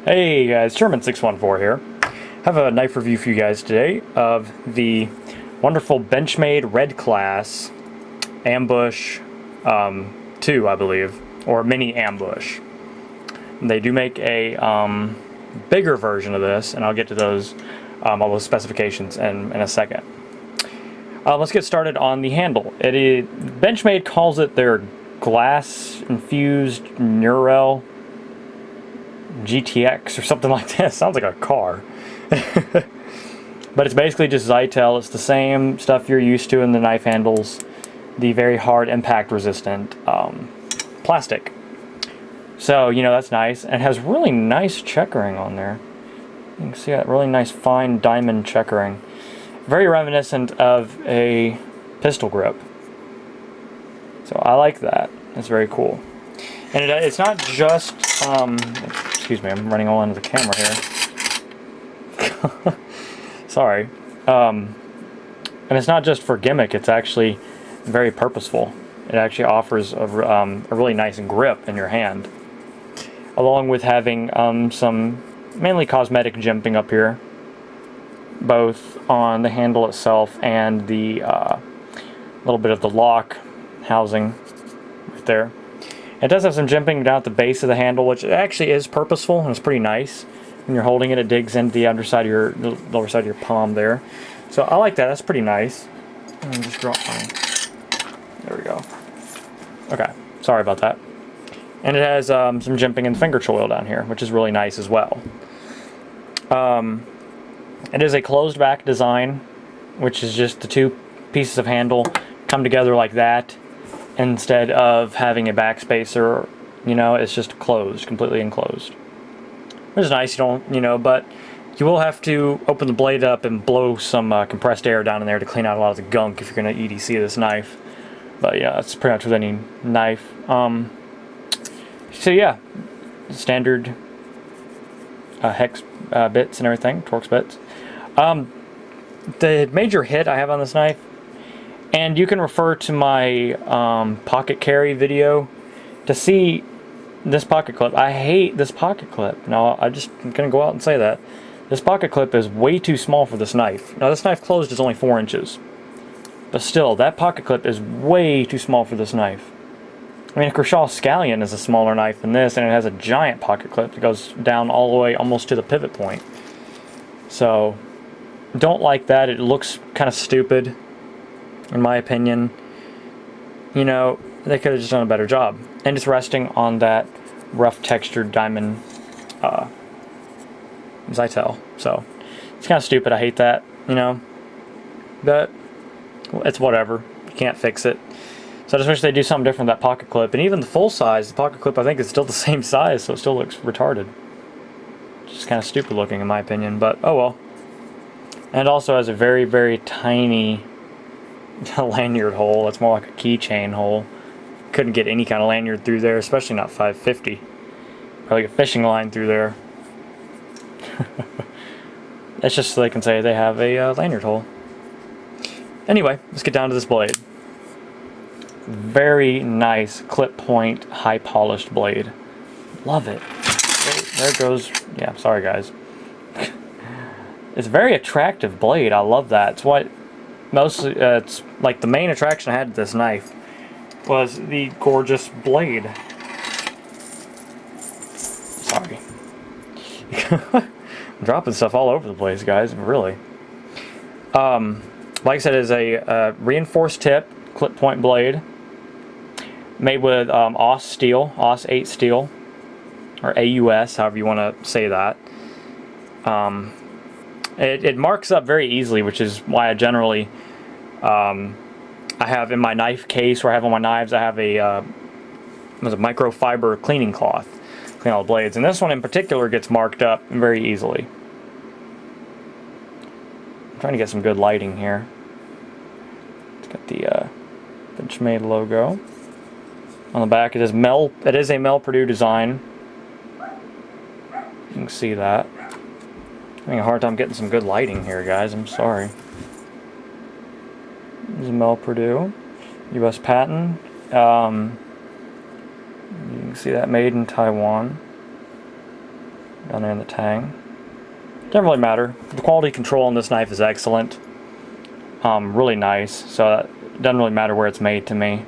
Hey guys, Sherman614 here. I have a knife review for you guys today of the wonderful Benchmade Red Class Ambush 2, I believe, or Mini Ambush. They do make a bigger version of this, and I'll get to those all those specifications in a second. Let's get started on the handle. Benchmade calls it their glass-infused Neurel GTX or something like that. Sounds like a car. But it's basically just Zytel. It's the same stuff you're used to in the knife handles. The very hard impact resistant plastic. So, you know, that's nice. And it has really nice checkering on there. You can see that really nice fine diamond checkering. Very reminiscent of a pistol grip. So I like that. It's very cool. And it's not just, excuse me, I'm running all into the camera here. Sorry. And it's not just for gimmick, it's actually very purposeful. It actually offers a really nice grip in your hand. Along with having some mainly cosmetic jimping up here. Both on the handle itself and the little bit of the lock housing right there. It does have some jimping down at the base of the handle, which actually is purposeful and it's pretty nice. When you're holding it, it digs into the underside of the lower side of your palm there. So I like that. That's pretty nice. Let me just drop mine. There we go. Okay, sorry about that. And it has some jimping and finger choil down here, which is really nice as well. It is a closed back design, which is just the two pieces of handle come together like that, instead of having a backspacer. You know, it's just closed, completely enclosed. Which is nice, you don't, you know, but you will have to open the blade up and blow some compressed air down in there to clean out a lot of the gunk if you're going to EDC this knife. But yeah, that's pretty much with any knife. So yeah, standard hex bits and everything, Torx bits. The major hit I have on this knife, and you can refer to my pocket carry video to see this pocket clip. I hate this pocket clip. Now, I'm just going to go out and say that. This pocket clip is way too small for this knife. Now, this knife closed is only 4 inches. But still, that pocket clip is way too small for this knife. I mean, a Kershaw Scallion is a smaller knife than this, and it has a giant pocket clip that goes down all the way almost to the pivot point. So, don't like that. It looks kind of stupid, in my opinion. You know, they could have just done a better job. And it's resting on that rough textured diamond Zytel. So, it's kind of stupid. I hate that, you know. But, it's whatever. You can't fix it. So I just wish they'd do something different with that pocket clip. And even the full size, the pocket clip I think is still the same size, so it still looks retarded. Just kind of stupid looking in my opinion, but oh well. And it also has a very, very tiny lanyard hole. It's more like a keychain hole. Couldn't get any kind of lanyard through there, especially not 550. Probably a fishing line through there. That's just so they can say they have a lanyard hole. Anyway, let's get down to this blade. Very nice clip point, high polished blade. Love it. There goes. Yeah, sorry guys. It's a very attractive blade. I love that. It's what mostly. It's like the main attraction I had to this knife was the gorgeous blade. Sorry. I'm dropping stuff all over the place, guys. Really. Like I said, it's a reinforced tip clip point blade. Made with AUS steel, AUS 8 steel, or AUS, however you want to say that. It marks up very easily, which is why I generally, I have in my knife case where I have on my knives, I have a microfiber cleaning cloth, clean all the blades. And this one in particular gets marked up very easily. I'm trying to get some good lighting here. It's got the Benchmade logo. On the back it is a Mel Purdue design. You can see that. I'm having a hard time getting some good lighting here, guys. I'm sorry. This is Mel Purdue. US patent. You can see that made in Taiwan. down there in the tang. Doesn't really matter. The quality control on this knife is excellent. Really nice, so it doesn't really matter where it's made to me.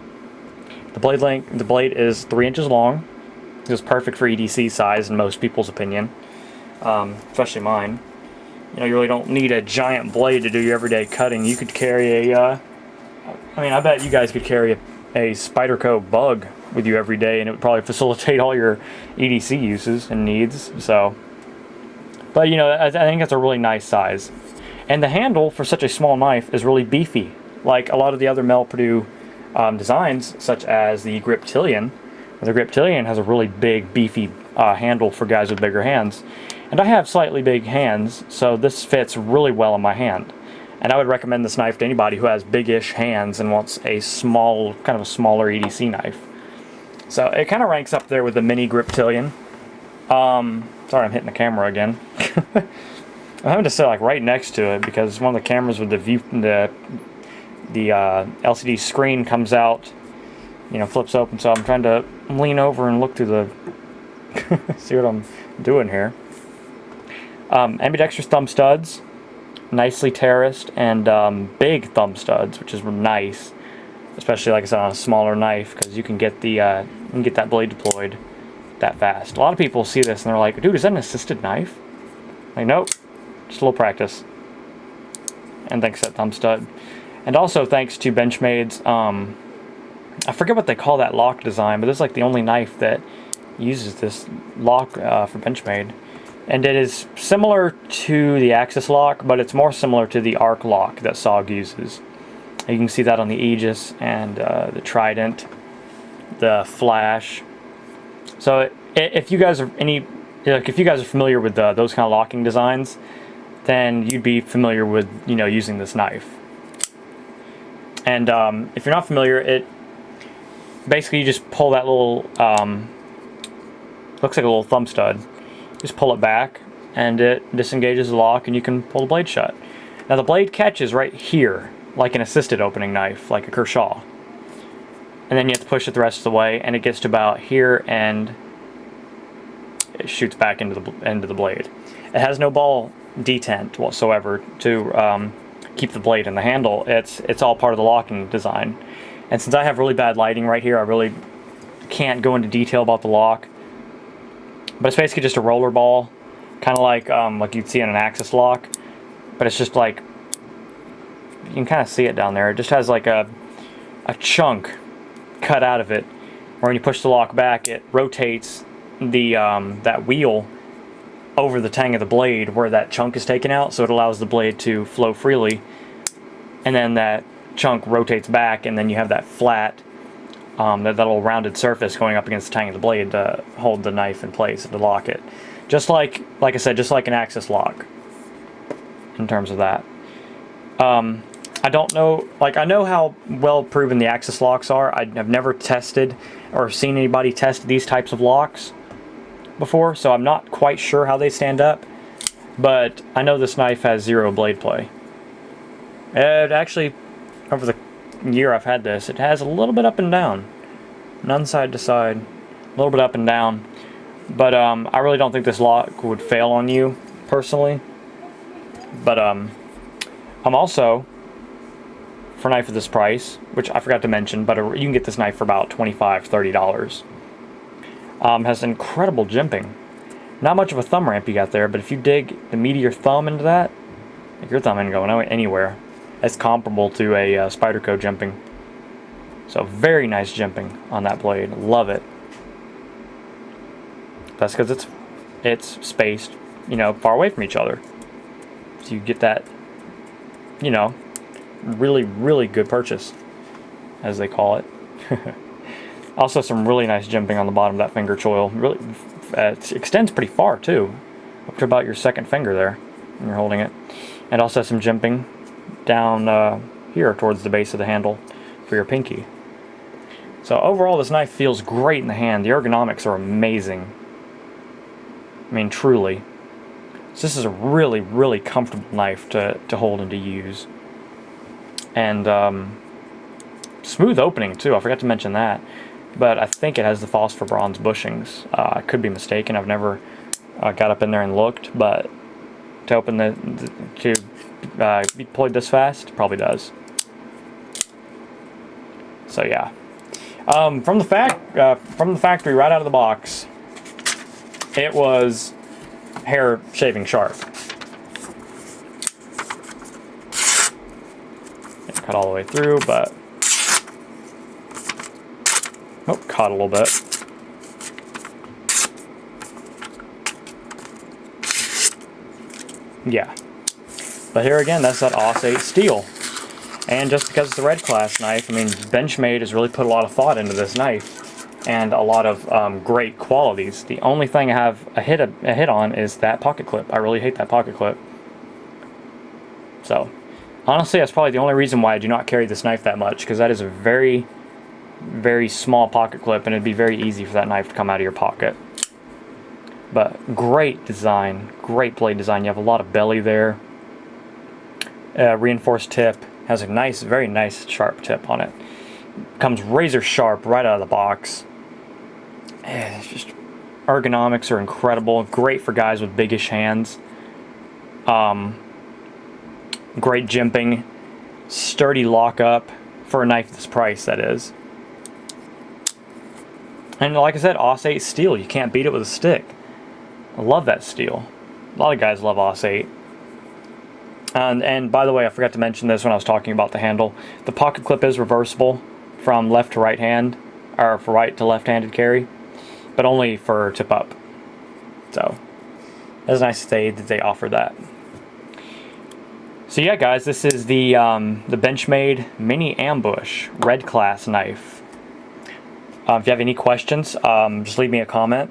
The blade is 3 inches long. It's perfect for EDC size in most people's opinion, especially mine. You know, you really don't need a giant blade to do your everyday cutting. You could carry a, I mean, I bet you guys could carry a Spyderco Bug with you every day, and it would probably facilitate all your EDC uses and needs. So, but you know, I think it's a really nice size. And the handle for such a small knife is really beefy, like a lot of the other Mel Purdue designs, such as the Griptilian. The Griptilian has a really big, beefy handle for guys with bigger hands. And I have slightly big hands, so this fits really well in my hand. And I would recommend this knife to anybody who has big-ish hands and wants a small, kind of a smaller EDC knife. So it kind of ranks up there with the mini Griptilian. Sorry, I'm hitting the camera again. I'm having to sit like right next to it because one of the cameras with the view, the LCD screen comes out, you know, flips open. So I'm trying to lean over and look through the, see what I'm doing here. Ambidextrous thumb studs, nicely terraced, and big thumb studs, which is nice, especially like I said on a smaller knife, because you can get the that blade deployed that fast. A lot of people see this and they're like, "Dude, is that an assisted knife?" Like, nope, just a little practice. And thanks to that thumb stud, and also thanks to Benchmade's, I forget what they call that lock design, but this is like the only knife that uses this lock for Benchmade. And it is similar to the Axis lock, but it's more similar to the arc lock that SOG uses. You can see that on the Aegis and the Trident, the Flash. So if you guys are if you guys are familiar with those kind of locking designs, then you'd be familiar with, you know, using this knife. And if you're not familiar, it basically you just pull that little looks like a little thumb stud. Just pull it back and it disengages the lock and you can pull the blade shut. Now the blade catches right here like an assisted opening knife, like a Kershaw. And then you have to push it the rest of the way and it gets to about here and it shoots back into the end of the blade. It has no ball detent whatsoever to keep the blade in the handle. It's all part of the locking design. And since I have really bad lighting right here, I really can't go into detail about the lock. But it's basically just a roller ball, kind of like you'd see in an Axis lock. But it's just like, you can kind of see it down there. It just has like a chunk cut out of it, where when you push the lock back, it rotates the that wheel over the tang of the blade where that chunk is taken out, so it allows the blade to flow freely. And then that chunk rotates back, and then you have that flat, that little rounded surface going up against the tang of the blade to hold the knife in place and to lock it. Just like I said, just like an Axis lock in terms of that. I don't know, like I know how well proven the Axis locks are. I've never tested or seen anybody test these types of locks before, so I'm not quite sure how they stand up, but I know this knife has zero blade play. It actually, over the year I've had this, it has a little bit up and down, none side to side, a little bit up and down, but I really don't think this lock would fail on you personally. But I'm also, for a knife of this price, which I forgot to mention, but you can get this knife for about $25–30. Has incredible jimping. Not much of a thumb ramp you got there, but if you dig the meat of your thumb into that, like your thumb ain't going anywhere. It's comparable to a Spyderco jimping. So very nice jimping on that blade. Love it. That's because it's spaced, you know, far away from each other. So you get that, you know, really, really good purchase, as they call it. Also some really nice jimping on the bottom of that finger choil. Really, it extends pretty far too, up to about your second finger there when you're holding it. And also some jimping down here towards the base of the handle for your pinky. So overall this knife feels great in the hand. The ergonomics are amazing. I mean, truly. So this is a really, really comfortable knife to hold and to use. And smooth opening too, I forgot to mention that. But I think it has the phosphor bronze bushings. I could be mistaken, I've never I got up in there and looked, but to open to be deployed this fast, probably does. So yeah, from the factory right out of the box, it was hair shaving sharp. It cut all the way through, but oh, caught a little bit. Yeah, but here again, that's that Aus 8 steel. And just because it's a red class knife, I mean, Benchmade has really put a lot of thought into this knife and a lot of great qualities. The only thing I have a hit on is that pocket clip. I really hate that pocket clip. So, honestly, that's probably the only reason why I do not carry this knife that much, because that is a very, very small pocket clip, and it'd be very easy for that knife to come out of your pocket. But great design, great blade design. You have a lot of belly there. Reinforced tip. Has a nice, very nice sharp tip on it. Comes razor sharp right out of the box. It's just, ergonomics are incredible. Great for guys with biggish hands. Great jimping. Sturdy lockup for a knife this price, that is. And like I said, Aus 8 steel. You can't beat it with a stick. I love that steel. A lot of guys love Aus 8. And by the way, I forgot to mention this when I was talking about the handle. The pocket clip is reversible from left to right hand, or for right to left-handed carry, but only for tip up. So that's nice that they offer that. So yeah, guys, this is the Benchmade Mini Ambush Red Class knife. If you have any questions, just leave me a comment.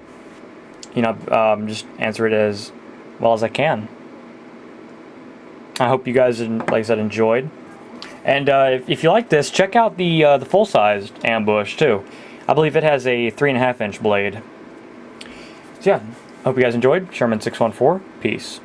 You know, just answer it as well as I can. I hope you guys, like I said, enjoyed. And if you like this, check out the full-sized ambush too. I believe it has a 3.5-inch blade. So yeah, hope you guys enjoyed. Sherman614. Peace.